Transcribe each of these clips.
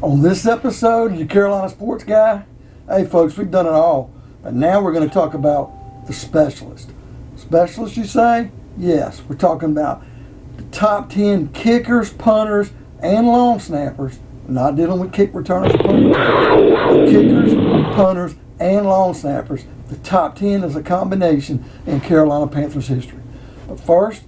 On this episode of the Carolina Sports Guy, hey folks, we've done it all. But now we're going to talk about the specialist. Specialist, you say? Yes, we're talking about the top 10 kickers, punters, and long snappers. We're not dealing with kick returners or punt returners. But kickers, punters, and long snappers. The top 10 is a combination in Carolina Panthers history. But first,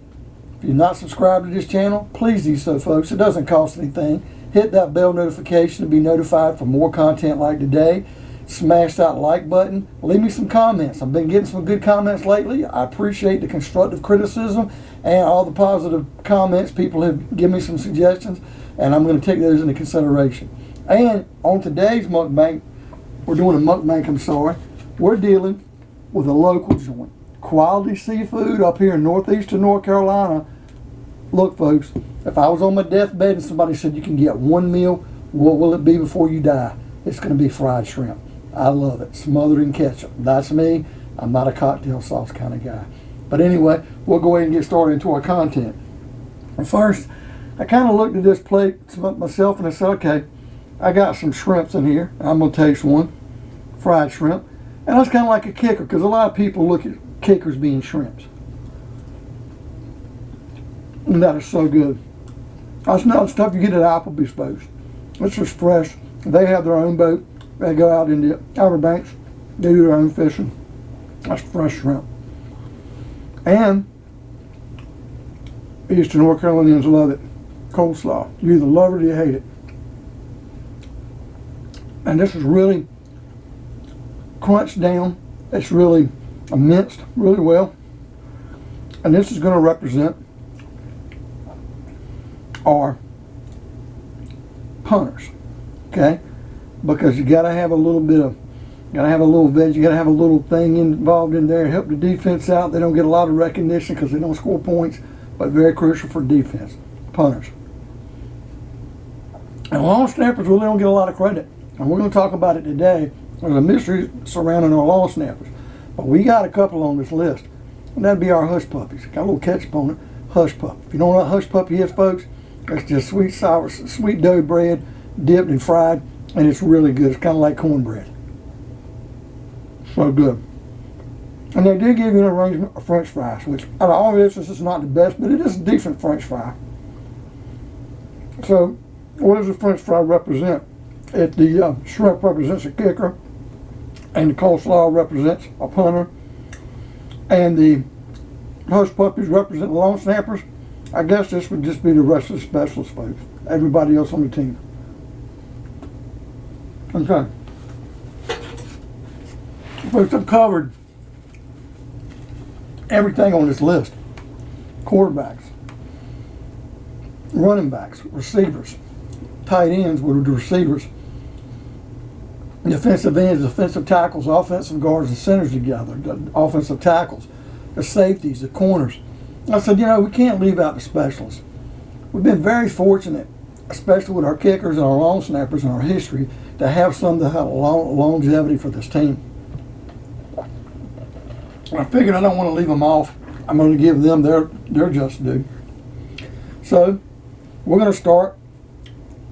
if you're not subscribed to this channel, please do so, folks. It doesn't cost anything. Hit that bell notification to be notified for more content like today. Smash that like button. Leave me some comments. I've been getting some good comments lately. I appreciate the constructive criticism and all the positive comments. People have given me some suggestions, and I'm going to take those into consideration. And on today's mukbang, we're doing a mukbang, we're dealing with a local joint. Quality seafood up here in northeastern North Carolina. Look, folks, if I was on my deathbed and somebody said you can get one meal, what will it be before you die? It's going to be fried shrimp. I love it. Smothered in ketchup. That's me. I'm not a cocktail sauce kind of guy. But anyway, we'll go ahead and get started into our content. And first, I kind of looked at this plate myself and I said, okay, I got some shrimps in here. I'm going to taste one. Fried shrimp. And that's kind of like a kicker because a lot of people look at kickers being shrimps. And that is so good. That's not the stuff you get at Applebee's, folks. This is fresh. They have their own boat. They go out in the Outer Banks. They do their own fishing. That's fresh shrimp. And Eastern North Carolinians love it. Coleslaw. You either love it or you hate it. And this is really crunched down. It's really minced really well. And this is going to represent our punters, okay? Because you got to have a little bit of, got to have a little veg, you got to have a little thing involved in there, help the defense out. They don't get a lot of recognition because they don't score points, but very crucial for defense. Punters. And long snappers really don't get a lot of credit. And we're going to talk about it today. There's a mystery surrounding our long snappers. But we got a couple on this list. And that'd be our hush puppies. Got a little ketchup on it. Hush pup. If you don't know what hush puppy is, folks, it's just sweet dough bread, dipped and fried, and it's really good. It's kind of like cornbread. So good. And they did give you an arrangement of French fries, which out of all this is not the best, but it is a decent French fry. So, what does the French fry represent? The shrimp represents a kicker, and the coleslaw represents a punter, and the hush puppies represent the long snappers. I guess this would just be the rest of the specialists, folks. Everybody else on the team. Okay. Folks, I've covered everything on this list. Quarterbacks, running backs, receivers, tight ends were the receivers, defensive ends, defensive tackles, offensive guards, and centers together, the offensive tackles, the safeties, the corners. I said, we can't leave out the specialists. We've been very fortunate, especially with our kickers and our long snappers in our history, to have some that have longevity for this team. I figured I don't want to leave them off. I'm going to give them their just due. So, we're going to start.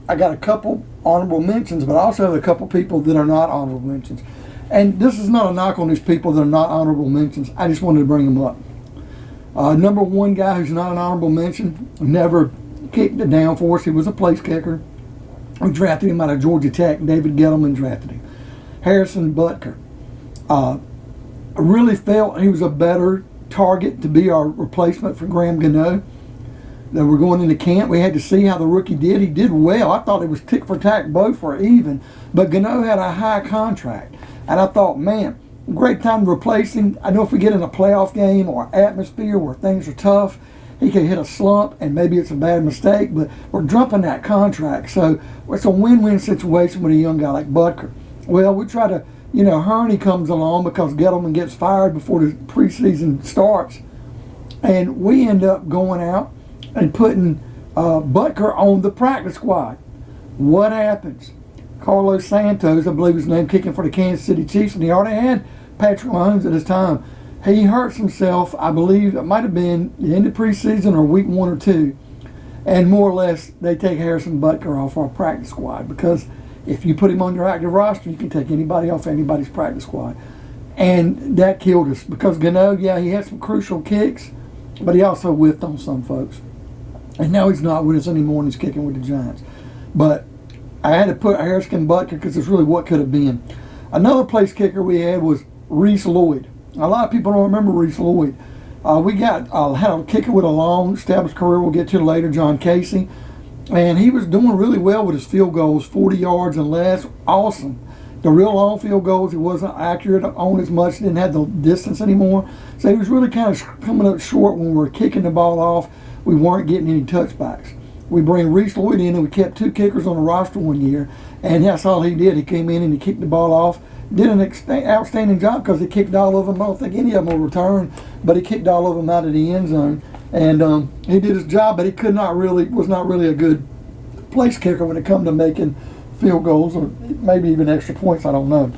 I got a couple honorable mentions, but I also have a couple people that are not honorable mentions. And this is not a knock on these people that are not honorable mentions. I just wanted to bring them up. Number one guy who's not an honorable mention, never kicked it down for us. He was a place kicker. We drafted him out of Georgia Tech. David Gettleman drafted him. Harrison Butker. I really felt he was a better target to be our replacement for Graham Gano. That we're going into camp. We had to see how the rookie did. He did well. I thought it was tick for tack, both were even. But Gano had a high contract. And I thought, man, great time to replace him. I know if we get in a playoff game or atmosphere where things are tough, he could hit a slump and maybe it's a bad mistake, but we're dumping that contract. So it's a win-win situation with a young guy like Butker. Well, we try to, Hurney comes along because Gettleman gets fired before the preseason starts. And we end up going out and putting Butker on the practice squad. What happens? Carlos Santos, I believe his name, kicking for the Kansas City Chiefs, and he already had Patrick Mahomes at his time. He hurts himself, I believe it might have been the end of preseason or week 1 or 2, And more or less, they take Harrison Butker off our practice squad because if you put him on your active roster, you can take anybody off anybody's practice squad. And that killed us because Gano, yeah, he had some crucial kicks, but he also whiffed on some folks. And now he's not with us anymore and he's kicking with the Giants. But I had to put Harrison Butker because it's really what could have been. Another place kicker we had was Reese Lloyd. A lot of people don't remember Reese Lloyd. We got had a kicker with a long established career we'll get to later, John Casey. And he was doing really well with his field goals, 40 yards and less. Awesome. The real long field goals, he wasn't accurate on as much, didn't have the distance anymore. So he was really kind of coming up short when we were kicking the ball off. We weren't getting any touchbacks. We bring Reese Lloyd in, and we kept 2 kickers on the roster one year, and that's all he did. He came in and he kicked the ball off. Did an outstanding job because he kicked all of them. I don't think any of them will return, but he kicked all of them out of the end zone. And he did his job, but he was not really a good place kicker when it come to making field goals or maybe even extra points. I don't know.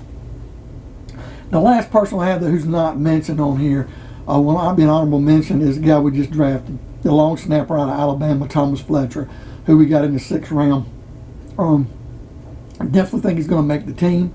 The last person I have who's not mentioned on here, well, I'll be an honorable mention, is the guy we just drafted, the long snapper out of Alabama, Thomas Fletcher, who we got in the 6th round. I definitely think he's going to make the team,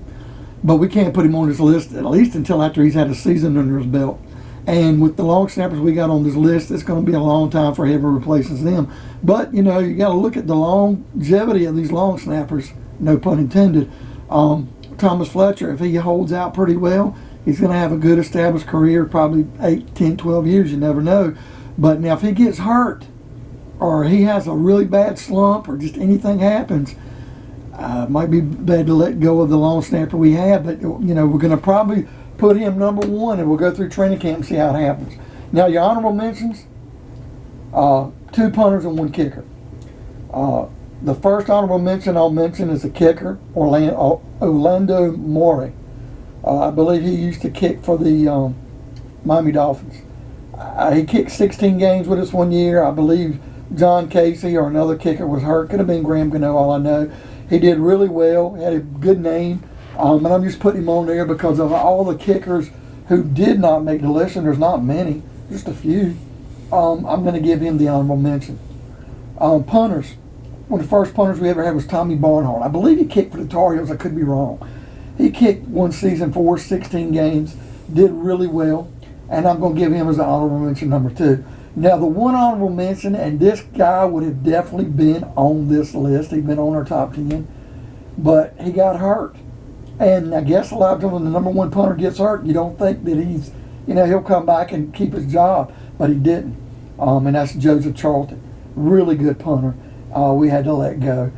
but we can't put him on this list at least until after he's had a season under his belt. And with the long snappers we got on this list, it's going to be a long time for whoever replaces them. But, you know, you got to look at the longevity of these long snappers, no pun intended. Thomas Fletcher, if he holds out pretty well, he's going to have a good established career, probably 8, 10, 12 years, you never know. But now if he gets hurt or he has a really bad slump or just anything happens, might be bad to let go of the long snapper we have. But, you know, we're going to probably put him number 1 and we'll go through training camp and see how it happens. Now, your honorable mentions, 2 punters and 1 kicker. The first honorable mention I'll mention is the kicker, Orlando Mori. I believe he used to kick for the Miami Dolphins. He kicked 16 games with us one year. I believe John Casey or another kicker was hurt. Could have been Graham Gano, all I know. He did really well. He had a good name. And I'm just putting him on there because of all the kickers who did not make the list, and there's not many, just a few. I'm going to give him the honorable mention. Punters. One of the first punters we ever had was Tommy Barnhart. I believe he kicked for the Tar Heels. I could be wrong. He kicked one season for 16 games, did really well, and I'm going to give him as an honorable mention number 2. Now, the one honorable mention, and this guy would have definitely been on this list. He'd been on our top 10, but he got hurt. And I guess a lot of times when the number 1 punter gets hurt, you don't think that he'll come back and keep his job, but he didn't. And that's Joseph Charlton. Really good punter. We had to let go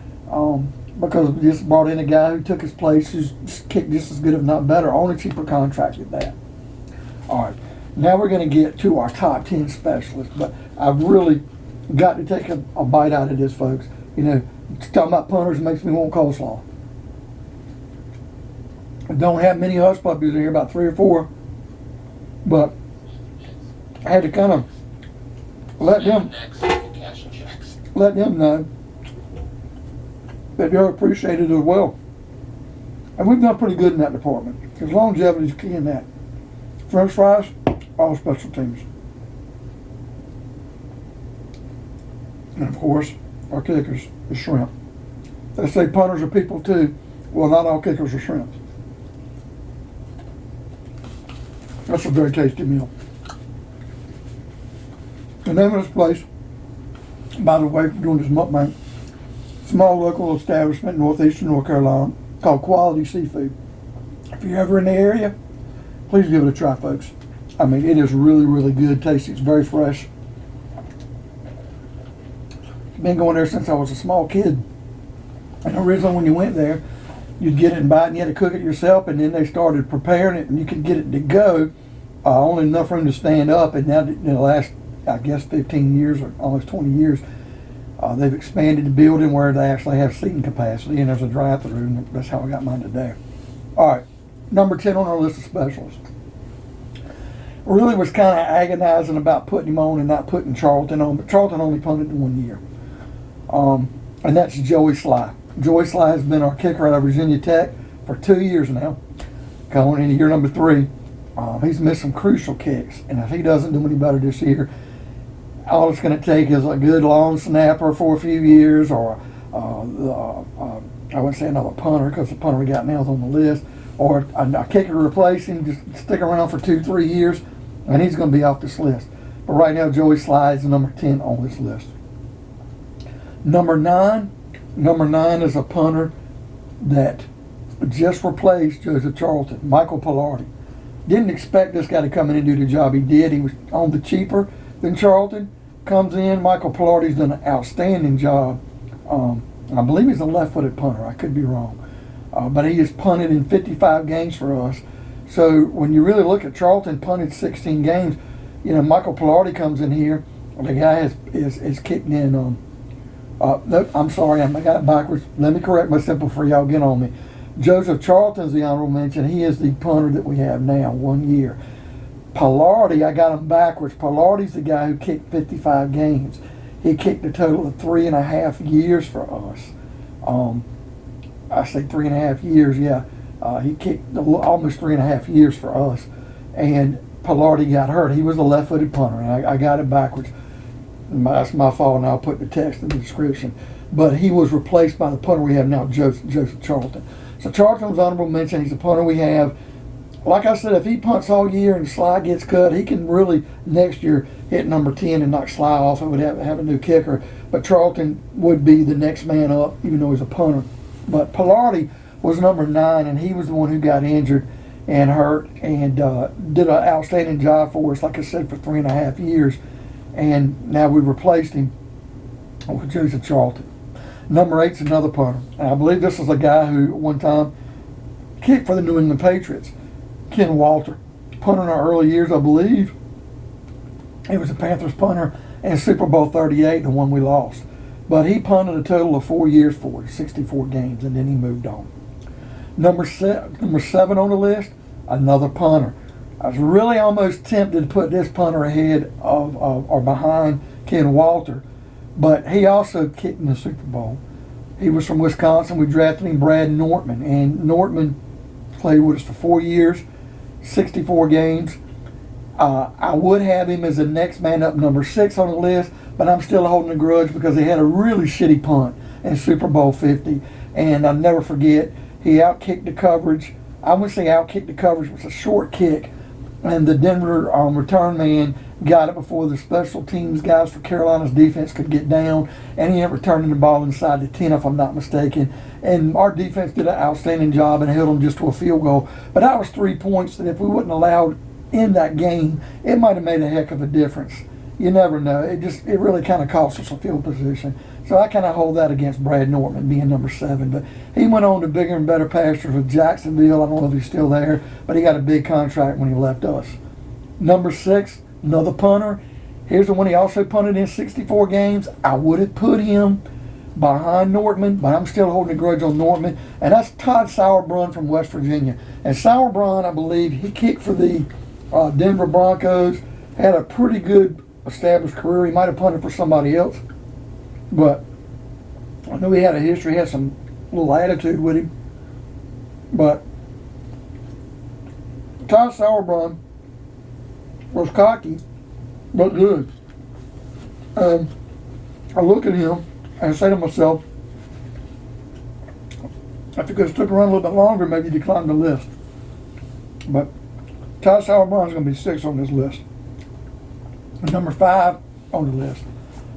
because we just brought in a guy who took his place, who's kicked just as good, if not better, on a cheaper contract at that. All right, now we're going to get to our top 10 specialists, but I've really got to take a bite out of this, folks. You know, talking about punters makes me want coleslaw. I don't have many hush puppies in here, about 3 or 4, but I had to kind of let them know that they're appreciated as well. And we've done pretty good in that department, because longevity is key in that. French fries, all special teams. And of course, our kickers are shrimp. They say punters are people too. Well, not all kickers are shrimp. That's a very tasty meal. The name of this place, by the way, for doing this mukbang, small local establishment in northeastern North Carolina called Quality Seafood. If you're ever in the area, please give it a try, folks. I mean, it is really, really good. Tasty. It's very fresh. Been going there since I was a small kid. And originally when you went there, you'd get it and buy it and you had to cook it yourself, and then they started preparing it and you could get it to go. Only enough room to stand up, and now in the last, I guess, 15 years or almost 20 years, they've expanded the building where they actually have seating capacity, and there's a drive-through, and that's how I got mine today. All right, number 10 on our list of specialists. Really was kind of agonizing about putting him on and not putting Charlton on, but Charlton only punted in 1 year. And that's Joey Sly. Joey Sly has been our kicker out of Virginia Tech for 2 years now, going into year number 3. He's missed some crucial kicks, and if he doesn't do any better this year, all it's going to take is a good long snapper for a few years, or I wouldn't say another punter, because the punter we got now is on the list, or a kicker to replace him, just stick around for 2-3 years, and he's going to be off this list. But right now, Joey Slide's number 10 on this list. Number nine is a punter that just replaced Joseph Charlton, Michael Pilardi. Didn't expect this guy to come in and do the job he did. He was on the cheaper than Charlton. Comes in, Michael Pilardi's done an outstanding job. I believe he's a left-footed punter. I could be wrong. But he has punted in 55 games for us. So when you really look at Charlton, punted 16 games. You know, Michael Pilardi comes in here. The guy is kicked in. I'm sorry, I got it backwards. Let me correct myself before y'all get on me. Joseph Charlton's the honorable mention. He is the punter that we have now, 1 year. Pilardi, I got him backwards. Pilardi's the guy who kicked 55 games. He kicked a total of 3.5 years for us. I say 3.5 years, yeah. He kicked almost 3.5 years for us. And Pilardi got hurt. He was a left-footed punter, and I got it backwards. That's my fault, and I'll put the text in the description. But he was replaced by the punter we have now, Joseph Charlton. So Charlton's honorable mention. He's a punter we have. Like I said, if he punts all year and Sly gets cut, he can really next year hit number 10 and knock Sly off and would have a new kicker. But Charlton would be the next man up, even though he's a punter. But Pilardi was number 9, and he was the one who got injured and hurt and did an outstanding job for us, like I said, for 3.5 years. And now we replaced him with Joseph Charlton. Number 8's another punter. And I believe this is a guy who one time kicked for the New England Patriots, Ken Walter. Punter in our early years, I believe. He was a Panthers punter in Super Bowl 38, the one we lost. But he punted a total of 4 years for us, 64 games, and then he moved on. Number 7 on the list, another punter. I was really almost tempted to put this punter ahead of or behind Ken Walter, but he also kicked in the Super Bowl. He was from Wisconsin. We drafted him, Brad Nortman, and Nortman played with us for 4 years, 64 games. I would have him as the next man up, number 6 on the list, but I'm still holding a grudge because he had a really shitty punt in Super Bowl 50, and I'll never forget, he outkicked the coverage. I wouldn't say outkicked the coverage, it was a short kick, and the Denver return man got it before the special teams guys for Carolina's defense could get down, and he ended up returning the ball inside the 10, if I'm not mistaken. And our defense did an outstanding job and held them just to a field goal. But that was 3 points that if we wouldn't allowed in that game, it might have made a heck of a difference. You never know. It really kind of cost us a field position. So I kind of hold that against Brad Nortman being number 7. But he went on to bigger and better pastures with Jacksonville. I don't know if he's still there, but he got a big contract when he left us. Number 6, another punter. Here's the one he also punted in 64 games. I would have put him behind Nortman, but I'm still holding a grudge on Nortman. And that's Todd Sauerbrunn from West Virginia. And Sauerbrunn, I believe, he kicked for the Denver Broncos, had a pretty good established career. He might have punted for somebody else, but I know he had a history, he had some little attitude with him. But Todd Sauerbrunn was cocky, but good. I look at him and say to myself, if he could have stuck around a little bit longer, maybe he'd climb the list. But Todd Sauerbrunn is going to be 6 on this list. And number 5 on the list.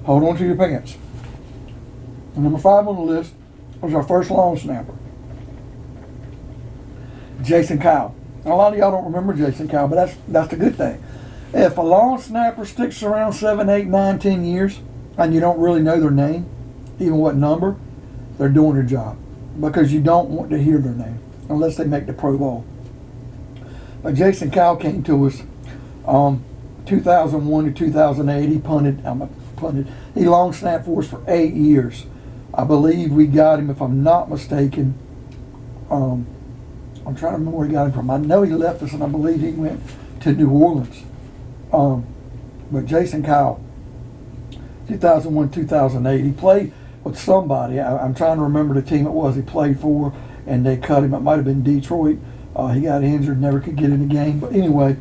Hold on to your pants. And number 5 on the list was our first long snapper, Jason Kyle. Now, a lot of y'all don't remember Jason Kyle, but that's the good thing. If a long snapper sticks around 7, 8, 9, 10 years, and you don't really know their name, even what number, they're doing their job. Because you don't want to hear their name, unless they make the Pro Bowl. But Jason Kyle came to us 2001 to 2008. He punted. He long snapped for us for 8 years. I believe we got him, if I'm not mistaken. I'm trying to remember where he got him from. I know he left us, and I believe he went to New Orleans. But Jason Kyle, 2001, 2008, he played with somebody. I'm trying to remember the team it was he played for, and they cut him. It might have been Detroit. He got injured, never could get in the game. But anyway,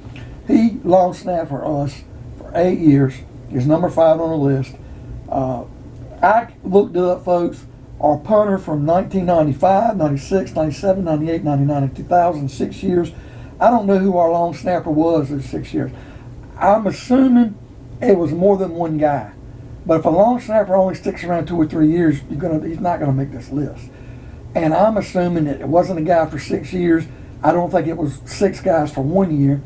he long snapped for us for 8 years. is number 5 on the list. I looked it up, folks. Our punter from 1995, 96, 97, 98, 99, and 2000, 6 years. I don't know who our long snapper was those 6 years. I'm assuming it was more than one guy. But if a long snapper only sticks around 2 or 3 years, he's not going to make this list. And I'm assuming that it wasn't a guy for 6 years. I don't think it was 6 guys for 1 year.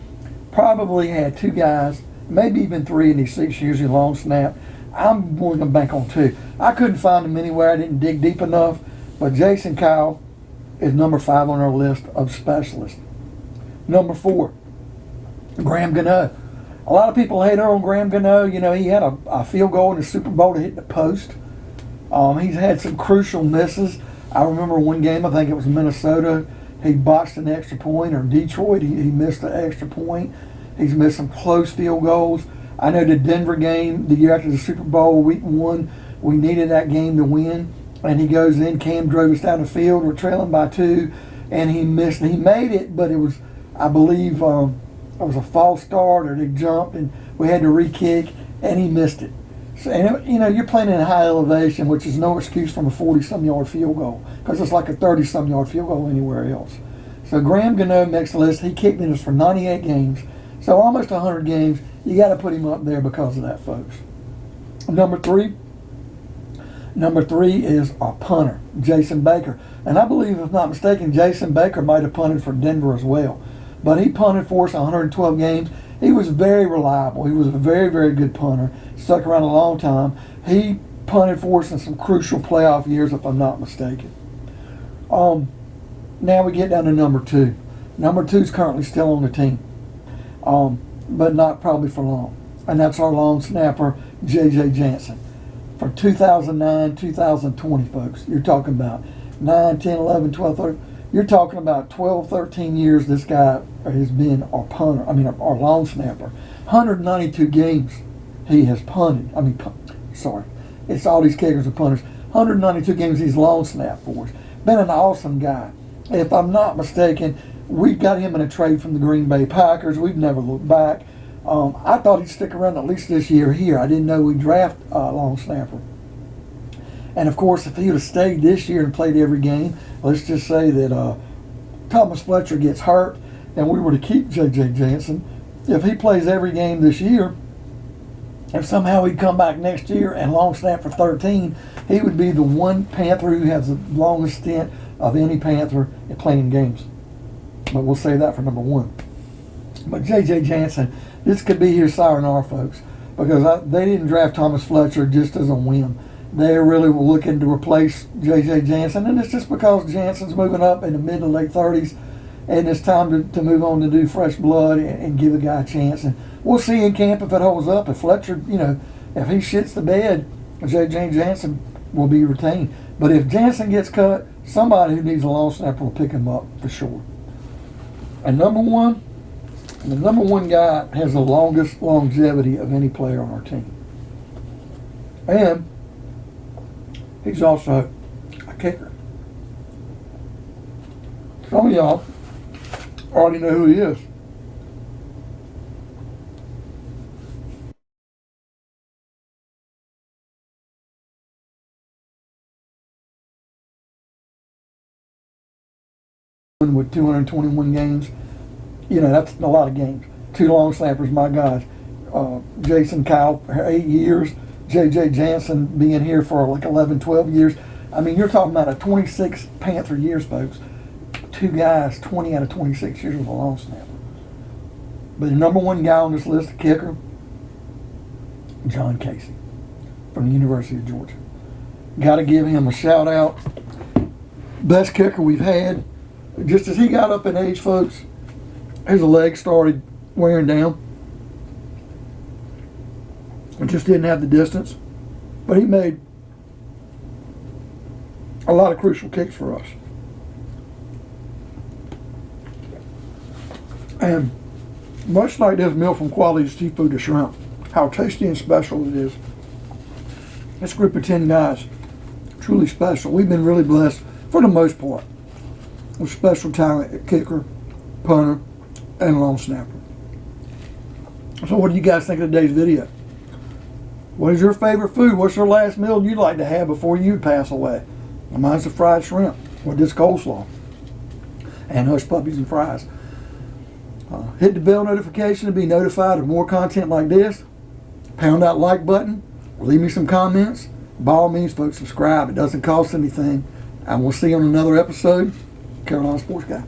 Probably had 2 guys, maybe even 3 in these 6 years in long snap. I'm going to bank on 2. I couldn't find him anywhere. I didn't dig deep enough. But Jason Kyle is number 5 on our list of specialists. Number 4, Graham Gano. A lot of people hate on Graham Gano. You know, he had a field goal in the Super Bowl to hit the post. He's had some crucial misses. I remember one game, I think it was Minnesota, he botched an extra point, or Detroit, he missed an extra point. He's missed some close field goals. I know the Denver game, the year after the Super Bowl, week 1, we needed that game to win. And he goes in, Cam drove us down the field, we're trailing by 2, and he missed. He made it, but it was, I believe, it was a false start, or they jumped, and we had to re-kick, and he missed it. So, and you know, you're playing in high elevation, which is no excuse from a 40-some yard field goal, because it's like a 30-some yard field goal anywhere else. So Graham Gano makes the list. He kicked in us for 98 games, so almost 100 games. You got to put him up there because of that, folks. Number three is our punter, Jason Baker. And I believe, if not mistaken, Jason Baker might have punted for Denver as well. But he punted for us 112 games. He was very reliable. He was a very, very good punter. Stuck around a long time. He punted for us in some crucial playoff years, if I'm not mistaken. Now we get down to number 2. Number 2 is currently still on the team, but not probably for long. And that's our long snapper, J.J. Jansen. From 2009, 2020, folks. You're talking about 9, 10, 11, 12, 13. You're talking about 12, 13 years this guy has been our punter. Our long snapper. 192 games he has punted. It's all these kickers and punters. 192 games he's long snapped for us. Been an awesome guy. If I'm not mistaken, we got him in a trade from the Green Bay Packers. We've never looked back. I thought he'd stick around at least this year here. I didn't know we'd draft a long snapper. And of course, if he would have stayed this year and played every game, let's just say that Thomas Fletcher gets hurt and we were to keep J.J. Jansen. If he plays every game this year, if somehow he'd come back next year and long snap for 13, he would be the one Panther who has the longest stint of any Panther in playing games. But we'll say that for number 1. But J.J. Jansen, this could be his sayonara, folks, because they didn't draft Thomas Fletcher just as a whim. They really were looking to replace J.J. Jansen, and it's just because Jansen's moving up in the mid to late 30s, and it's time to move on to do fresh blood and give a guy a chance. And we'll see in camp if it holds up. If Fletcher, if he shits the bed, J.J. Jansen will be retained. But if Jansen gets cut, somebody who needs a long snapper will pick him up for sure. And the number one guy has the longest longevity of any player on our team. And he's also a kicker. Some of y'all already know who he is. With 221 games, that's a lot of games. 2 long snappers, my gosh. Jason Kyle for 8 years. J.J. Jansen being here for like 11, 12 years. You're talking about a 26 Panther years, folks. 2 guys, 20 out of 26 years with a long snapper. But the number 1 guy on this list, the kicker, John Casey from the University of Georgia. Got to give him a shout out. Best kicker we've had. Just as he got up in age, folks, his legs started wearing down. It just didn't have the distance. But he made a lot of crucial kicks for us. And much like this meal from Quality Seafood to Shrimp, how tasty and special it is. This group of 10 guys, truly special. We've been really blessed, for the most part, with special talent at kicker, punter, and long snapper. So what do you guys think of today's video? What is your favorite food? What's your last meal you'd like to have before you pass away? Mine's the fried shrimp with this coleslaw and hush puppies and fries. Hit the bell notification to be notified of more content like this. Pound that like button. Leave me some comments. By all means, folks, subscribe. It doesn't cost anything. And we'll see you on another episode. Carolina Sports Guy.